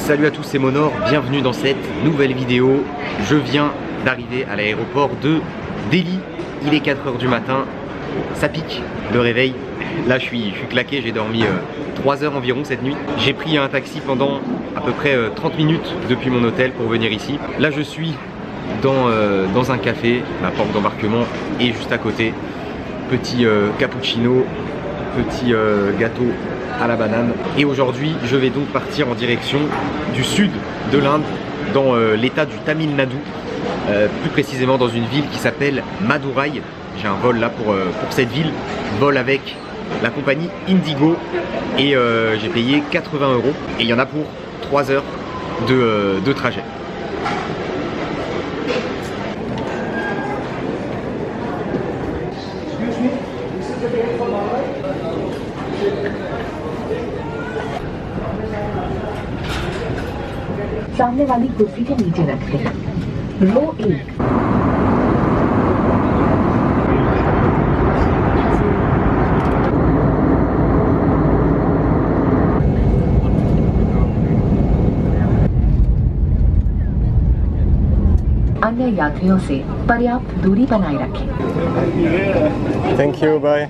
Salut à tous, c'est Monor, bienvenue dans cette nouvelle vidéo. Je viens d'arriver à l'aéroport de Delhi, il est 4 h du matin, ça pique le réveil. Là je suis claqué, j'ai dormi 3 heures environ cette nuit. J'ai pris un taxi pendant à peu près 30 minutes depuis mon hôtel pour venir ici. Là je suis dans un café, ma porte d'embarquement est juste à côté. Petit cappuccino, petit gâteau à la banane. Et aujourd'hui je vais donc partir en direction du sud de l'Inde, dans l'état du Tamil Nadu, plus précisément dans une ville qui s'appelle Madurai. J'ai un vol là pour cette ville, vol avec la compagnie Indigo, et j'ai payé 80 €, et il y en a pour 3 heures de trajet. सामने वाली कुर्सी के नीचे रखते हैं। रो 1। अन्य यात्रियों से पर्याप्त दूरी बनाए रखें। Thank you, bye.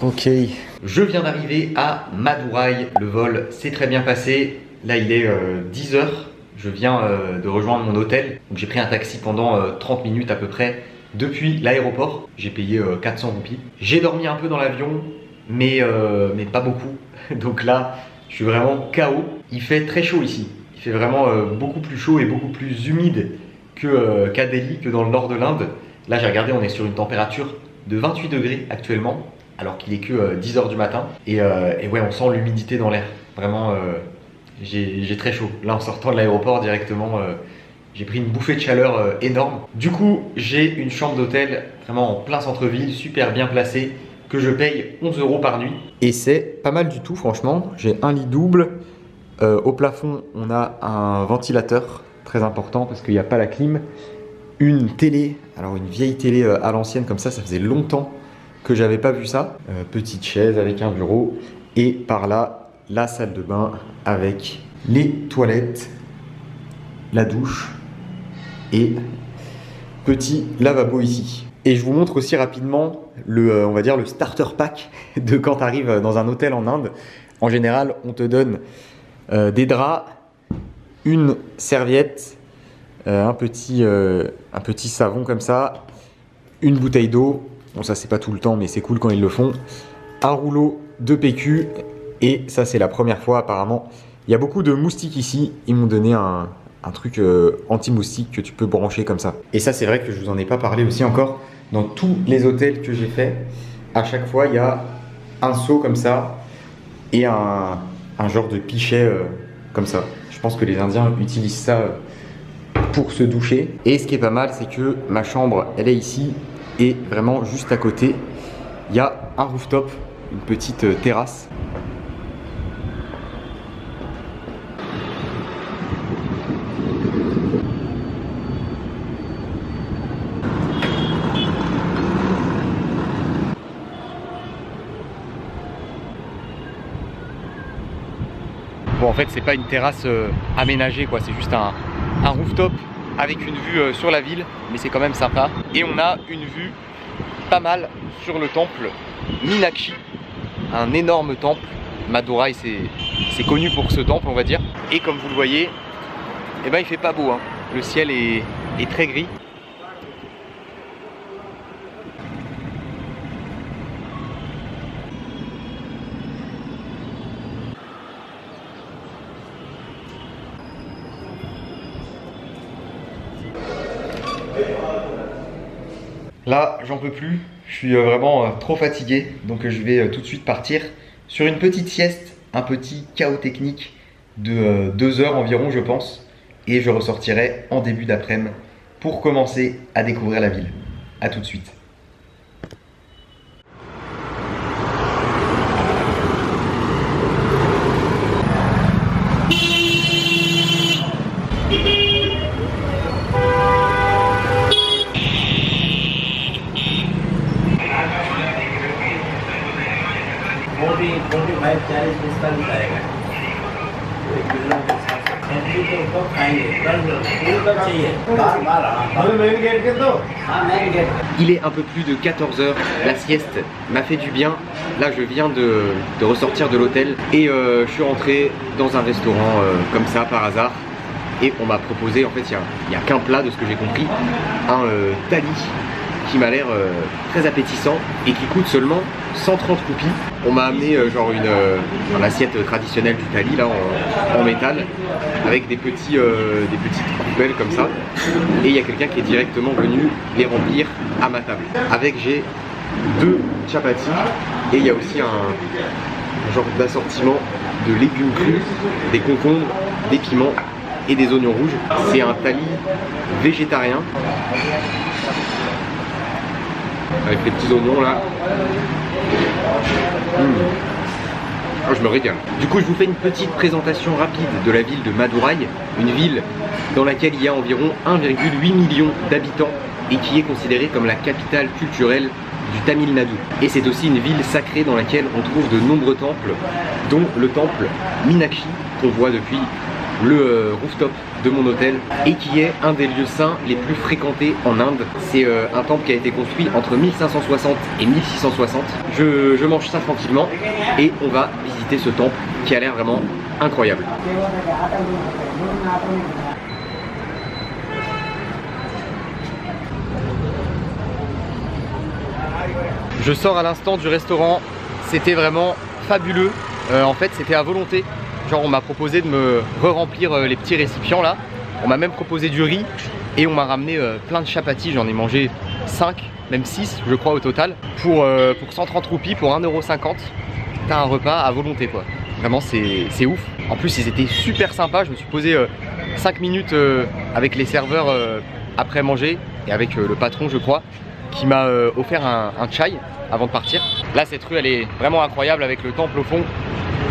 Ok, je viens d'arriver à Madurai, le vol s'est très bien passé. Là il est 10 h, je viens de rejoindre mon hôtel. Donc j'ai pris un taxi pendant 30 minutes à peu près depuis l'aéroport. J'ai payé 400 roupies. J'ai dormi un peu dans l'avion, mais pas beaucoup. Donc là, je suis vraiment KO. Il fait très chaud ici. Il fait vraiment beaucoup plus chaud et beaucoup plus humide qu'à Delhi, que dans le nord de l'Inde. Là j'ai regardé, on est sur une température de 28 degrés actuellement, alors qu'il est que 10 h du matin. Et ouais, on sent l'humidité dans l'air. Vraiment, j'ai très chaud. Là, en sortant de l'aéroport directement, j'ai pris une bouffée de chaleur énorme. Du coup, j'ai une chambre d'hôtel vraiment en plein centre-ville, super bien placée, que je paye 11 € par nuit. Et c'est pas mal du tout, franchement. J'ai un lit double. Au plafond, on a un ventilateur très important parce qu'il n'y a pas la clim. Une télé, alors une vieille télé à l'ancienne comme ça faisait longtemps que j'avais pas vu ça. Petite chaise avec un bureau, et par là la salle de bain avec les toilettes, la douche et petit lavabo ici. Et je vous montre aussi rapidement on va dire le starter pack de quand tu arrives dans un hôtel en Inde. En général, on te donne des draps, une serviette, un petit savon comme ça, une bouteille d'eau. Bon, ça c'est pas tout le temps, mais c'est cool quand ils le font. Un rouleau de PQ, et ça c'est la première fois apparemment. Il y a beaucoup de moustiques ici. Ils m'ont donné un truc anti-moustique que tu peux brancher comme ça. Et ça c'est vrai que je vous en ai pas parlé aussi encore. Dans tous les hôtels que j'ai fait, à chaque fois il y a un seau comme ça et un genre de pichet comme ça. Je pense que les Indiens utilisent ça pour se doucher. Et ce qui est pas mal, c'est que ma chambre elle est ici. Et vraiment juste à côté, il y a un rooftop, une petite terrasse. Bon, en fait c'est pas une terrasse aménagée quoi, c'est juste un rooftop avec une vue sur la ville, mais c'est quand même sympa. Et on a une vue pas mal sur le temple Meenakshi, un énorme temple. Madurai c'est connu pour ce temple, on va dire. Et comme vous le voyez, eh ben, il fait pas beau, hein. Le ciel est très gris. Là, j'en peux plus, je suis vraiment trop fatigué, donc je vais tout de suite partir sur une petite sieste, un petit chaos technique de 2 heures environ, je pense, et je ressortirai en début d'après-midi pour commencer à découvrir la ville. A tout de suite. Il est un peu plus de 14 h, la sieste m'a fait du bien. Là je viens de ressortir de l'hôtel et je suis rentré dans un restaurant comme ça par hasard. Et on m'a proposé, en fait il n'y a qu'un plat de ce que j'ai compris, un thali qui m'a l'air très appétissant et qui coûte seulement 130 roupies. On m'a amené genre une assiette traditionnelle du thali là en métal avec des petites poubelles comme ça, et il y a quelqu'un qui est directement venu les remplir à ma table. Avec j'ai 2 chapatis et il y a aussi un genre d'assortiment de légumes crus, des concombres, des piments et des oignons rouges. C'est un thali végétarien avec les petits oignons là. Oh, je me régale. Du coup je vous fais une petite présentation rapide de la ville de Madurai, une ville dans laquelle il y a environ 1,8 million d'habitants et qui est considérée comme la capitale culturelle du Tamil Nadu. Et c'est aussi une ville sacrée dans laquelle on trouve de nombreux temples, dont le temple Meenakshi qu'on voit depuis le rooftop de mon hôtel et qui est un des lieux saints les plus fréquentés en Inde. C'est un temple qui a été construit entre 1560 et 1660. Je mange ça tranquillement et on va visiter ce temple qui a l'air vraiment incroyable. Je sors à l'instant du restaurant, c'était vraiment fabuleux. En fait c'était à volonté. Genre on m'a proposé de me re-remplir les petits récipients là. On m'a même proposé du riz et on m'a ramené plein de chapatis. J'en ai mangé 5, même 6 je crois au total. Pour 130 roupies, pour 1,50 €. T'as un repas à volonté quoi. Vraiment c'est ouf. En plus ils étaient super sympas. Je me suis posé 5 minutes avec les serveurs après manger et avec le patron je crois, qui m'a offert un chai avant de partir. Là cette rue elle est vraiment incroyable avec le temple au fond.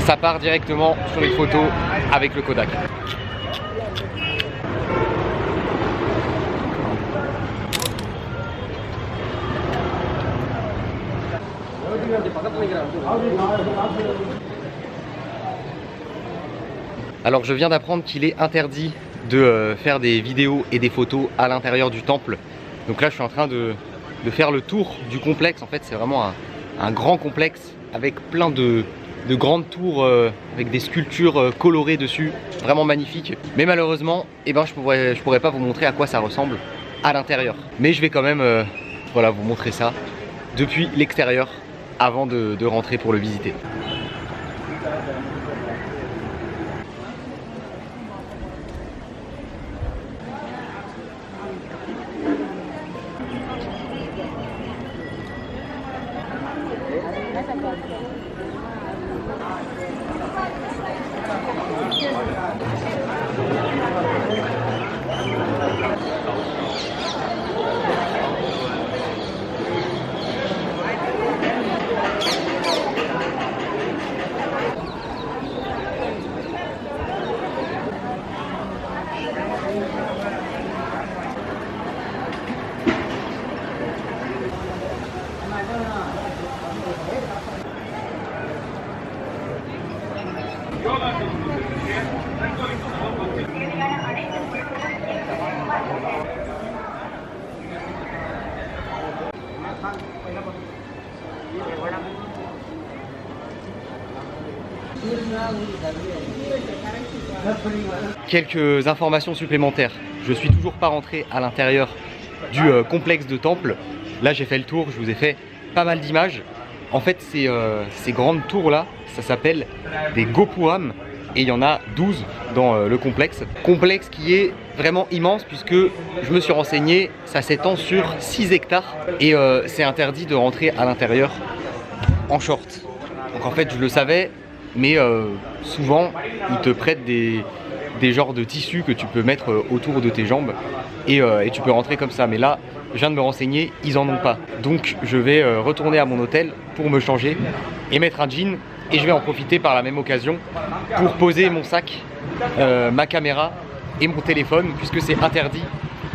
Ça part directement sur une photo avec le Kodak. Alors je viens d'apprendre qu'il est interdit de faire des vidéos et des photos à l'intérieur du temple. Donc là je suis en train de faire le tour du complexe. En fait c'est vraiment un grand complexe avec plein de grandes tours avec des sculptures colorées dessus, vraiment magnifiques. Mais malheureusement, je pourrais pas vous montrer à quoi ça ressemble à l'intérieur. Mais je vais quand même voilà, vous montrer ça depuis l'extérieur avant de rentrer pour le visiter. Quelques informations supplémentaires. Je suis toujours pas rentré à l'intérieur du complexe de temple. Là j'ai fait le tour, je vous ai fait pas mal d'images. En fait ces grandes tours là, ça s'appelle des Gopuram et il y en a 12 dans le complexe. Complexe qui est vraiment immense puisque je me suis renseigné, ça s'étend sur 6 hectares et c'est interdit de rentrer à l'intérieur en short. Donc en fait je le savais, mais souvent ils te prêtent des des genres de tissus que tu peux mettre autour de tes jambes et tu peux rentrer comme ça. Mais là, je viens de me renseigner, ils en ont pas. Donc je vais retourner à mon hôtel pour me changer et mettre un jean. Et je vais en profiter par la même occasion pour poser mon sac, ma caméra et mon téléphone, puisque c'est interdit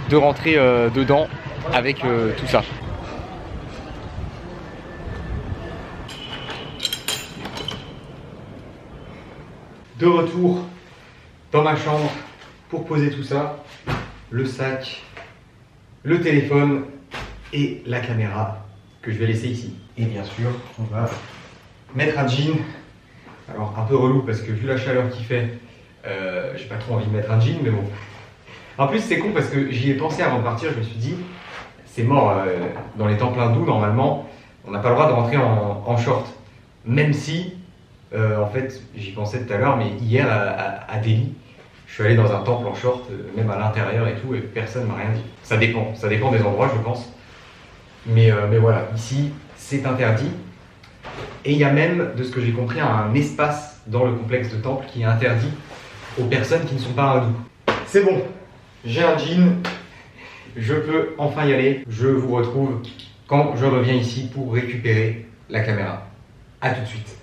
de rentrer dedans avec tout ça. De retour dans ma chambre pour poser tout ça, le sac, le téléphone et la caméra que je vais laisser ici. Et bien sûr, on va mettre un jean. Alors un peu relou parce que vu la chaleur qu'il fait, j'ai pas trop envie de mettre un jean, mais bon. En plus c'est con parce que j'y ai pensé avant de partir, je me suis dit, c'est mort, dans les temples hindous, normalement, on n'a pas le droit de rentrer en short. Même si, en fait, j'y pensais tout à l'heure, mais hier à Delhi, je suis allé dans un temple en short, même à l'intérieur et tout, et personne m'a rien dit. Ça dépend des endroits, je pense. Mais voilà, ici, c'est interdit. Et il y a même, de ce que j'ai compris, un espace dans le complexe de temple qui est interdit aux personnes qui ne sont pas hindous. C'est bon, j'ai un jean, je peux enfin y aller. Je vous retrouve quand je reviens ici pour récupérer la caméra. A tout de suite.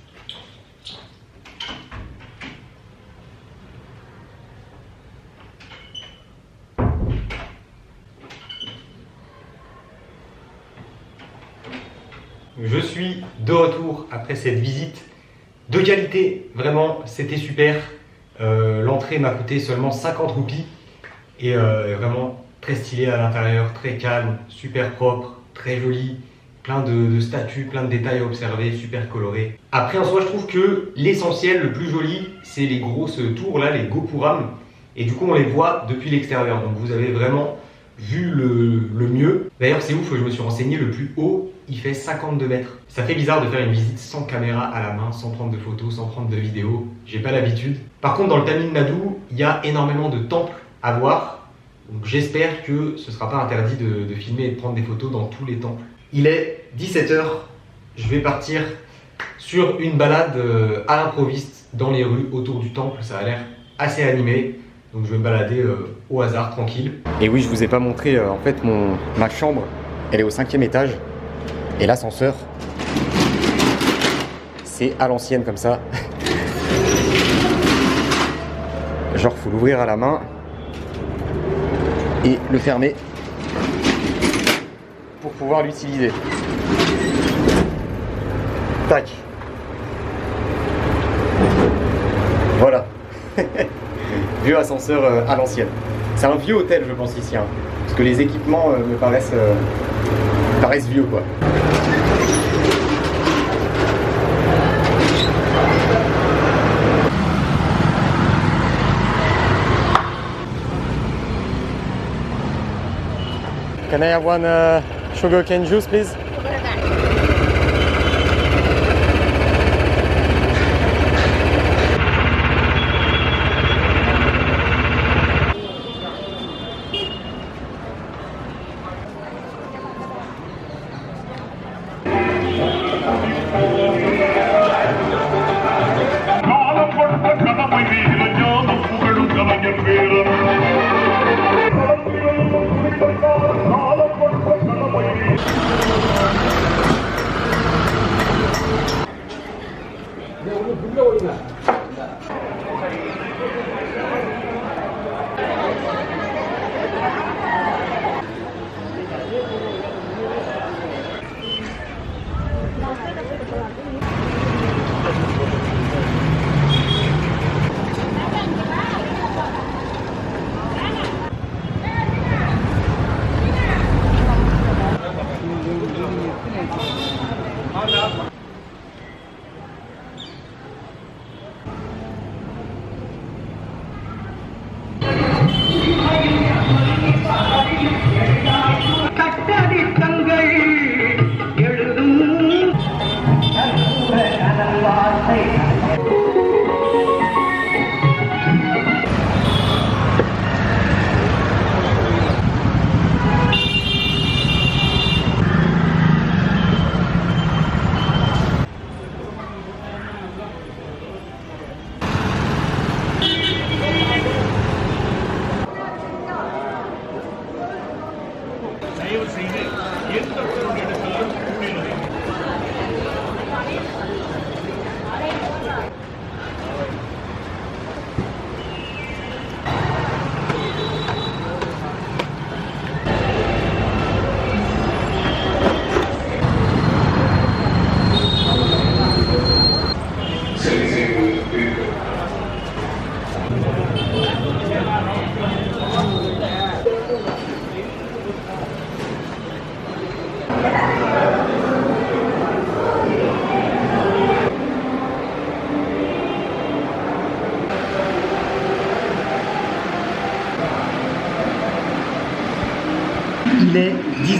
Je suis de retour après cette visite de qualité, vraiment c'était super. L'entrée m'a coûté seulement 50 roupies et vraiment très stylé à l'intérieur, très calme, super propre, très joli, plein de statues, plein de détails à observer, super coloré. Après en soi je trouve que l'essentiel, le plus joli, c'est les grosses tours là, les Gopuram, et du coup on les voit depuis l'extérieur, donc vous avez vraiment vu le mieux. D'ailleurs c'est ouf, je me suis renseigné, le plus haut il fait 52 mètres. Ça fait bizarre de faire une visite sans caméra à la main, sans prendre de photos, sans prendre de vidéos. J'ai pas l'habitude. Par contre, dans le Tamil Nadu, il y a énormément de temples à voir. Donc j'espère que ce sera pas interdit de filmer et de prendre des photos dans tous les temples. Il est 17 h. Je vais partir sur une balade à l'improviste dans les rues autour du temple. Ça a l'air assez animé. Donc je vais me balader au hasard, tranquille. Et oui, je vous ai pas montré en fait ma chambre. Elle est au 5e étage. Et l'ascenseur, c'est à l'ancienne comme ça. Genre, faut l'ouvrir à la main et le fermer pour pouvoir l'utiliser. Tac. Voilà. Vieux ascenseur à l'ancienne. C'est un vieux hôtel, je pense, ici. Hein, parce que les équipements me paraissent vieux, quoi. Can I have one sugarcane juice, please?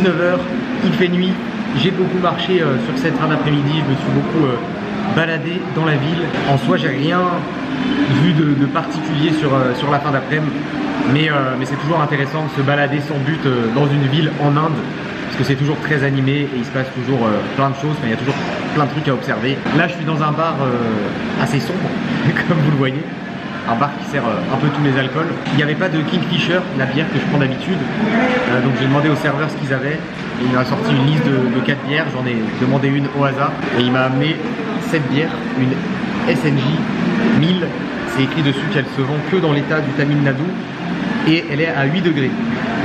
19 h, il fait nuit. J'ai beaucoup marché sur cette fin d'après-midi, je me suis beaucoup baladé dans la ville. En soi, j'ai rien vu de particulier sur la fin d'après-midi, mais c'est toujours intéressant de se balader sans but dans une ville en Inde, parce que c'est toujours très animé et il se passe toujours plein de choses, il y a toujours plein de trucs à observer. Là, je suis dans un bar assez sombre, comme vous le voyez. Un bar qui sert un peu tous les alcools. Il n'y avait pas de Kingfisher, la bière que je prends d'habitude. Donc j'ai demandé au serveur ce qu'ils avaient. Et il m'a sorti une liste de 4 bières. J'en ai demandé une au hasard. Et il m'a amené cette bière, une SNJ 1000. C'est écrit dessus qu'elle se vend que dans l'état du Tamil Nadu. Et elle est à 8 degrés.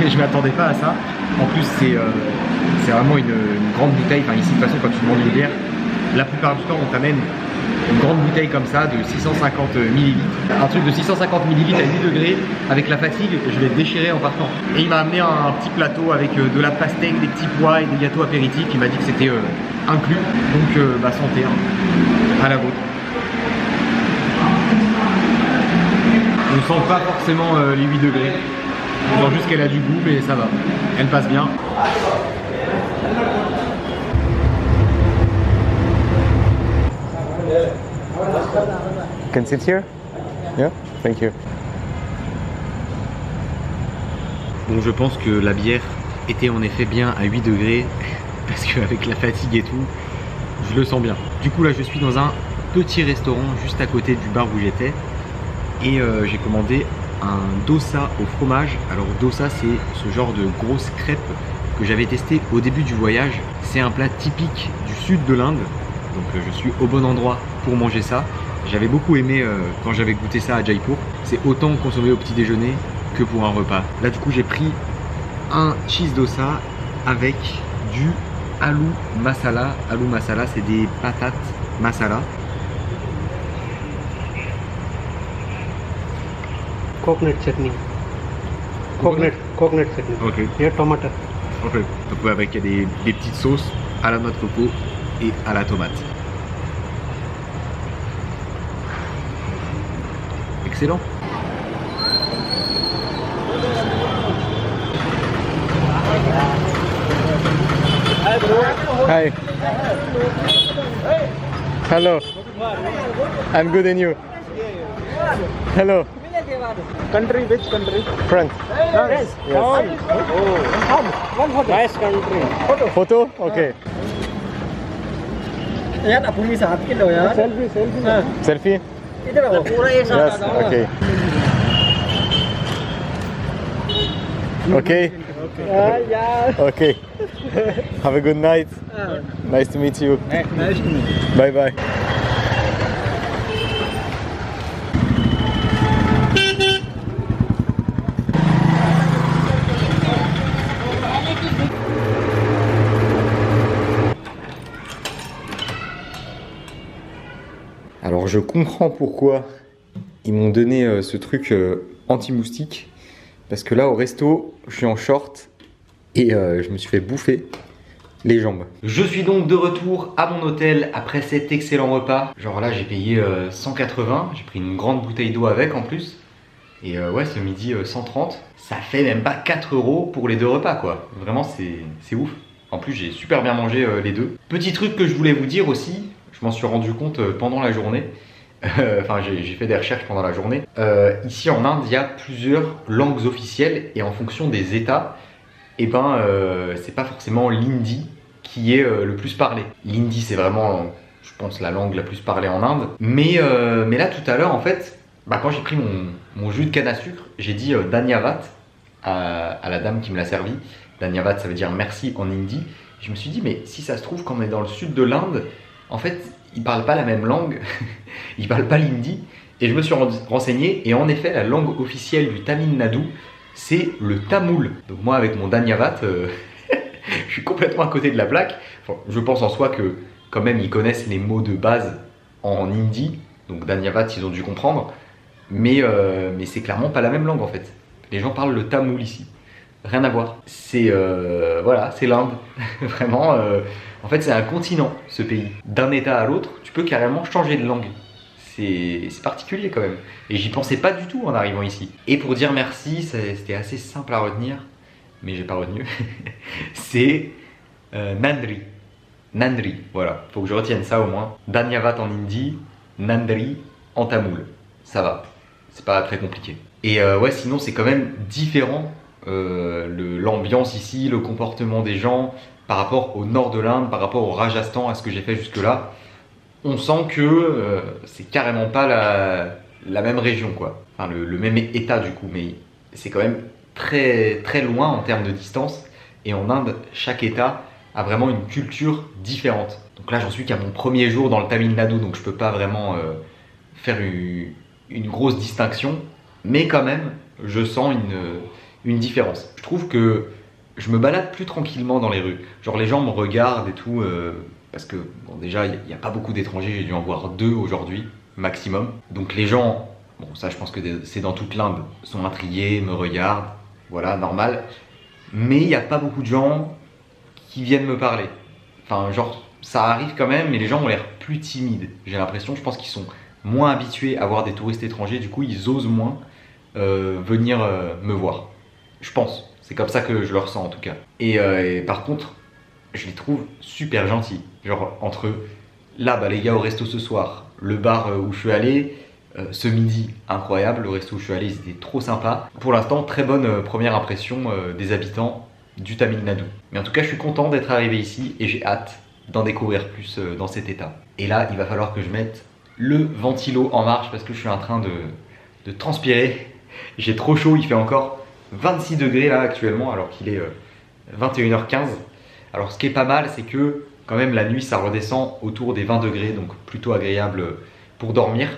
Et je ne m'attendais pas à ça. En plus, c'est vraiment une grande bouteille. Enfin, ici, de toute façon, quand tu demandes une bière, la plupart du temps, on t'amène une grande bouteille comme ça de 650 ml. Un truc de 650 ml à 8 degrés, avec la fatigue, je vais déchirer en partant. Et il m'a amené un petit plateau avec de la pastèque, des petits pois et des gâteaux apéritifs. Il m'a dit que c'était inclus. Donc santé, hein, à la vôtre. On ne sent pas forcément les 8 degrés. On sent juste qu'elle a du goût, mais ça va. Elle passe bien. Can sit here? Yeah, thank you. Donc je pense que la bière était en effet bien à 8 degrés, parce qu'avec la fatigue et tout, je le sens bien. Du coup là je suis dans un petit restaurant juste à côté du bar où j'étais, et j'ai commandé un dosa au fromage. Alors dosa, c'est ce genre de grosse crêpe que j'avais testé au début du voyage. C'est un plat typique du sud de l'Inde, donc je suis au bon endroit pour manger ça. J'avais beaucoup aimé quand j'avais goûté ça à Jaipur. C'est autant consommé au petit déjeuner que pour un repas. Là du coup j'ai pris un cheese dosa avec du aloo masala. Aloo masala, c'est des patates masala. Coconut chutney. Coconut chutney. Ok. Et tomato. Ok. Donc avec des petites sauces à la noix de coco et à la tomate. Excellent. Hi. Hello. I'm good and you? Hello. Country, which country? France. France. Yes. Oh, nice country. Photo? Okay. यार अपनी साथ के लो यार selfie Selfie? इधर आओ पूरा एक Yes. Okay. Okay. यार Okay. Have a good night. Nice to meet you. nice to meet you. Bye bye. Alors je comprends pourquoi ils m'ont donné ce truc anti-moustique, parce que là au resto je suis en short et je me suis fait bouffer les jambes. Je suis donc de retour à mon hôtel après cet excellent repas. Genre là j'ai payé 180, j'ai pris une grande bouteille d'eau avec en plus. Et ouais, ce midi 130, ça fait même pas 4 € pour les 2 repas quoi. Vraiment c'est ouf. En plus j'ai super bien mangé les deux. Petit truc que je voulais vous dire aussi, je m'en suis rendu compte pendant la journée. Enfin j'ai fait des recherches pendant la journée. Ici en Inde il y a plusieurs langues officielles et en fonction des états, et ben c'est pas forcément l'hindi qui est le plus parlé. L'hindi c'est vraiment, je pense, la langue la plus parlée en Inde. Mais là tout à l'heure en fait, quand j'ai pris mon jus de canne à sucre, j'ai dit Dhanyavad à la dame qui me l'a servi. Dhanyavad ça veut dire merci en hindi. Je me suis dit mais si ça se trouve quand on est dans le sud de l'Inde, en fait ils parlent pas la même langue, ils parlent pas l'hindi. Et je me suis renseigné et en effet la langue officielle du Tamil Nadu c'est le tamoul. Donc moi avec mon Dhanyavad, je suis complètement à côté de la plaque. Enfin, je pense en soi que quand même ils connaissent les mots de base en hindi. Donc Dhanyavad ils ont dû comprendre. Mais c'est clairement pas la même langue en fait. Les gens parlent le tamoul ici. Rien à voir. C'est voilà, c'est l'Inde. Vraiment, en fait c'est un continent ce pays. D'un état à l'autre, tu peux carrément changer de langue. C'est particulier quand même. Et j'y pensais pas du tout en arrivant ici. Et pour dire merci, c'était assez simple à retenir. mais j'ai pas retenu. C'est Nandri. Nandri, voilà, faut que je retienne ça au moins. Danyavat en hindi, Nandri en tamoul. Ça va, c'est pas très compliqué. Et ouais, sinon c'est quand même différent l'ambiance ici, le comportement des gens par rapport au nord de l'Inde, par rapport au Rajasthan, à ce que j'ai fait jusque-là. On sent que c'est carrément pas la même région, quoi. Enfin, le même état du coup, mais c'est quand même très, très loin en termes de distance. Et en Inde, chaque état a vraiment une culture différente. Donc là, j'en suis qu'à mon premier jour dans le Tamil Nadu, donc je peux pas vraiment faire une grosse distinction. Mais quand même, je sens une différence. Je trouve que je me balade plus tranquillement dans les rues. Genre les gens me regardent et tout, parce que bon, déjà, il n'y a pas beaucoup d'étrangers, j'ai dû en voir 2 aujourd'hui, maximum. Donc les gens, bon ça je pense que c'est dans toute l'Inde, sont intrigués, me regardent, voilà, normal. Mais il n'y a pas beaucoup de gens qui viennent me parler. Enfin, genre, ça arrive quand même, mais les gens ont l'air plus timides. J'ai l'impression, je pense qu'ils sont moins habitués à voir des touristes étrangers, du coup ils osent moins venir me voir. Je pense, c'est comme ça que je le ressens en tout cas. Et par contre, je les trouve super gentils. Genre entre là, bah, les gars au resto ce soir, le bar où je suis allé, ce midi, incroyable, le resto où je suis allé, ils étaient trop sympas. Pour l'instant, très bonne première impression des habitants du Tamil Nadu. Mais en tout cas, je suis content d'être arrivé ici et j'ai hâte d'en découvrir plus dans cet état. Et là, il va falloir que je mette le ventilo en marche parce que je suis en train de transpirer. J'ai trop chaud, il fait encore 26 degrés là actuellement alors qu'il est 21h15. Alors ce qui est pas mal, c'est que quand même la nuit ça redescend autour des 20 degrés, donc plutôt agréable pour dormir.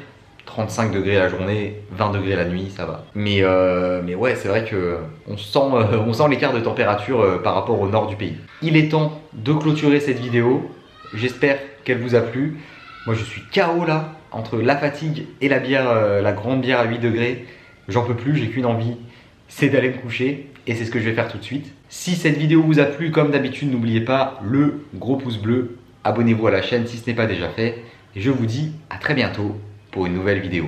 35 degrés la journée, 20 degrés la nuit, ça va. Mais ouais, c'est vrai que on sent l'écart de température par rapport au nord du pays. Il est temps de clôturer cette vidéo. J'espère qu'elle vous a plu. Moi je suis KO là, entre la fatigue et la bière, la grande bière à 8 degrés. J'en peux plus, j'ai qu'une envie, c'est d'aller me coucher. Et c'est ce que je vais faire tout de suite. Si cette vidéo vous a plu, comme d'habitude, n'oubliez pas le gros pouce bleu. Abonnez-vous à la chaîne si ce n'est pas déjà fait. Et je vous dis à très bientôt pour une nouvelle vidéo.